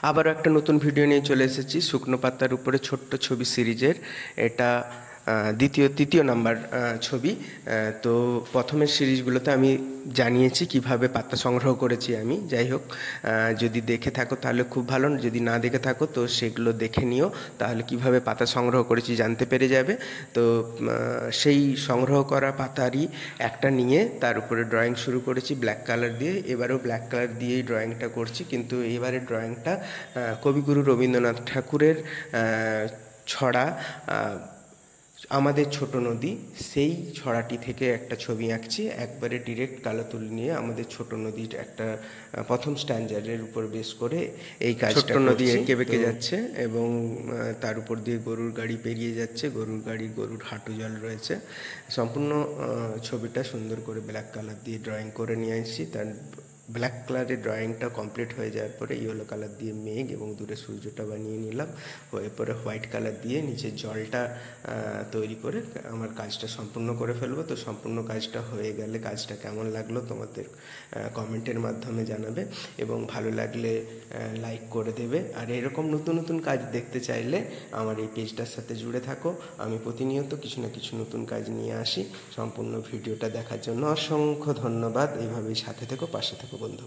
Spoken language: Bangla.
আবারও একটা নতুন ভিডিও নিয়ে চলে এসেছি শুকনো পাতার উপরে ছোট্ট ছবি সিরিজের। এটা তৃতীয় নাম্বার ছবি। তো প্রথমের সিরিজগুলোতে আমি জানিয়েছি কিভাবে পাতা সংগ্রহ করেছি আমি। যাই হোক, যদি দেখে থাকো তাহলে খুব ভালো, যদি না দেখে থাকো তো সেগুলো দেখে নিও, তাহলে কিভাবে পাতা সংগ্রহ করেছি জানতে পেরে যাবে। তো সেই সংগ্রহ করা পাতারই একটা নিয়ে তার উপরে ড্রয়িং শুরু করেছি ব্ল্যাক কালার দিয়ে। এবারেও ব্ল্যাক কালার দিয়েই ড্রয়িংটা করছি, কিন্তু এবারের ড্রয়িংটা কবিগুরু রবীন্দ্রনাথ ঠাকুরের ছড়া আমাদের ছোট নদী, সেই ছড়াটি থেকে একটা ছবি আঁকছি। একবারে ডিরেক্ট কালো তুলি নিয়ে আমাদের ছোট নদীর একটা প্রথম স্ট্যান্ডার্ডের উপর বেস করে এই কাজটা ছোট্ট নদী এঁকে বেঁকে যাচ্ছে এবং তার উপর দিয়ে গরুর গাড়ি পেরিয়ে যাচ্ছে, গরুর গাড়ি, গরুর হাঁটু জল রয়েছে। সম্পূর্ণ ছবিটা সুন্দর করে ব্ল্যাক কালার দিয়ে ড্রয়িং করে নিয়ে আসছি। তার ব্ল্যাক কালারের ড্রয়িংটা কমপ্লিট হয়ে যাওয়ার পরে ইয়েলো কালার দিয়ে মেঘ এবং দূরে সূর্যটা বানিয়ে নিলাম। এরপরে হোয়াইট কালার দিয়ে নিচের জলটা তৈরি করে আমার কাজটা সম্পূর্ণ করে ফেলবো। তো সম্পূর্ণ কাজটা হয়ে গেলে কাজটা কেমন লাগলো তোমাদের কমেন্টের মাধ্যমে জানাবে এবং ভালো লাগলে লাইক করে দেবে। আর এরকম নতুন নতুন কাজ দেখতে চাইলে আমার এই পেজটার সাথে জুড়ে থাকো। আমি প্রতিনিয়ত কিছু না কিছু নতুন কাজ নিয়ে আসি। সম্পূর্ণ ভিডিওটা দেখার জন্য অসংখ্য ধন্যবাদ। এইভাবেই সাথে থেকো, পাশে থেকো বন্ধু।